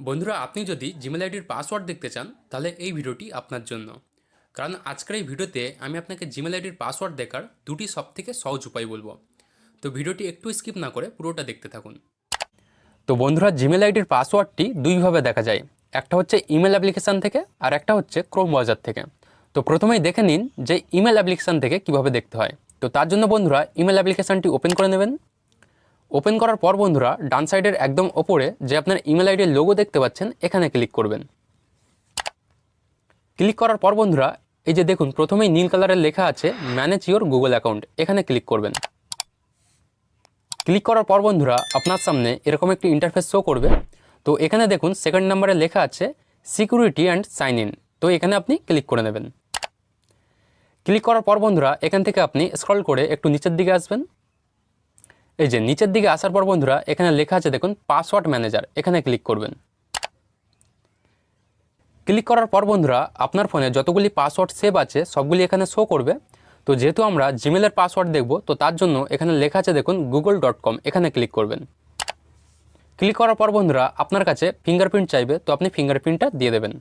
বন্ধুরা, আপনি যদি জিমেল আইডির পাসওয়ার্ড দেখতে চান তাহলে এই ভিডিওটি আপনার জন্য। কারণ আজকের এই ভিডিওতে আমি আপনাকে জিমেল আইডির পাসওয়ার্ড দেখার দুটি সবথেকে সহজ উপায় বলবো। তো ভিডিওটি একটু স্কিপ না করে পুরোটা দেখতে থাকুন। তো বন্ধুরা, জিমেল আইডির পাসওয়ার্ডটি দুইভাবে দেখা যায়। একটা হচ্ছে ইমেল অ্যাপ্লিকেশান থেকে আর একটা হচ্ছে ক্রোম ব্রাউজার থেকে। তো প্রথমেই দেখে নিন যে ইমেল অ্যাপ্লিকেশান থেকে কিভাবে দেখতে হয়। তো তার জন্য বন্ধুরা ইমেল অ্যাপ্লিকেশানটি ওপেন করে নেবেন। ওপেন করার পর বন্ধুরা ডান সাইডের একদম ওপরে যে আপনার ইমেল আইডির লোগো দেখতে পাচ্ছেন এখানে ক্লিক করবেন। ক্লিক করার পর বন্ধুরা এই যে দেখুন প্রথমেই নীল কালারের লেখা আছে ম্যানেজ ইওর গুগল অ্যাকাউন্ট, এখানে ক্লিক করবেন। ক্লিক করার পর বন্ধুরা আপনার সামনে এরকম একটি ইন্টারফেস শো করবে। তো এখানে দেখুন সেকেন্ড নাম্বারে লেখা আছে সিকিউরিটি অ্যান্ড সাইন ইন, তো এখানে আপনি ক্লিক করে নেবেন। ক্লিক করার পর বন্ধুরা এখান থেকে আপনি স্ক্রল করে একটু নিচের দিকে আসবেন। এই যে নিচের দিকে আসার পর বন্ধুরা এখানে লেখা আছে দেখুন পাসওয়ার্ড ম্যানেজার, এখানে ক্লিক করবেন। ক্লিক করার পর বন্ধুরা আপনার ফোনে যতগুলি পাসওয়ার্ড সেভ আছে সবগুলি এখানে শো করবে। তো যেহেতু আমরা জিমেলের পাসওয়ার্ড দেখব তো তার জন্য এখানে লেখা আছে দেখুন google.com, এখানে ক্লিক করবেন। ক্লিক করার পর বন্ধুরা আপনার কাছে ফিঙ্গারপ্রিন্ট চাইবে, তো আপনি ফিঙ্গারপ্রিন্টটা দিয়ে দেবেন।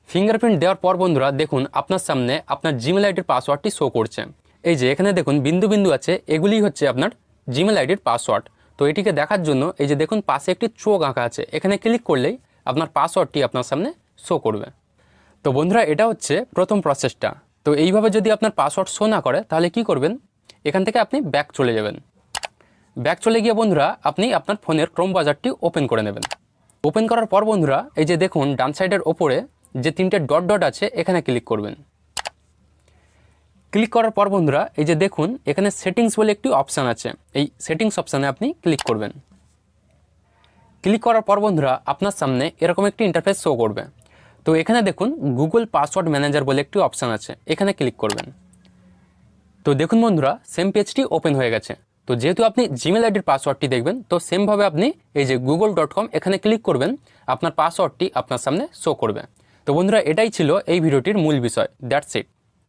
ফিঙ্গারপ্রিন্ট দেওয়ার পর বন্ধুরা দেখুন আপনার সামনে আপনার জিমেল আইডির পাসওয়ার্ডটি শো করছে। এই যে এখানে দেখুন বিন্দু বিন্দু আছে, এগুলি হচ্ছে আপনার জিমেল আইডির পাসওয়ার্ড। তো এটিকে দেখার জন্য এই যে দেখুন পাশে একটি চোখ আঁকা আছে, এখানে ক্লিক করলেই আপনার পাসওয়ার্ডটি আপনার সামনে শো করবে। তো বন্ধুরা এটা হচ্ছে প্রথম প্রসেসটা। তো এইভাবে যদি আপনার পাসওয়ার্ড শো না করে তাহলে কি করবেন, এখান থেকে আপনি ব্যাক চলে যাবেন। ব্যাক চলে গিয়ে বন্ধুরা আপনি আপনার ফোনের ক্রোম ব্রাউজারটি ওপেন করে নেবেন। ওপেন করার পর বন্ধুরা এই যে দেখুন ডান সাইডের ওপরে যে তিনটে ডট ডট আছে এখানে ক্লিক করবেন। ক্লিক করার পর বন্ধুরা এই যে দেখুন এখানে সেটিংস বলে একটি অপশান আছে, এই সেটিংস অপশানে আপনি ক্লিক করবেন। ক্লিক করার পর বন্ধুরা আপনার সামনে এরকম একটি ইন্টারফেস শো করবে। তো এখানে দেখুন গুগল পাসওয়ার্ড ম্যানেজার বলে একটি অপশান আছে, এখানে ক্লিক করবেন। তো দেখুন বন্ধুরা সেম পেজটি ওপেন হয়ে গেছে। তো যেহেতু আপনি জিমেল আইডির পাসওয়ার্ডটি দেখবেন তো সেমভাবে আপনি এই যে google.com এখানে ক্লিক করবেন, আপনার পাসওয়ার্ডটি আপনার সামনে শো করবে। তো বন্ধুরা এটাই ছিল এই ভিডিওটির মূল বিষয়। That's it.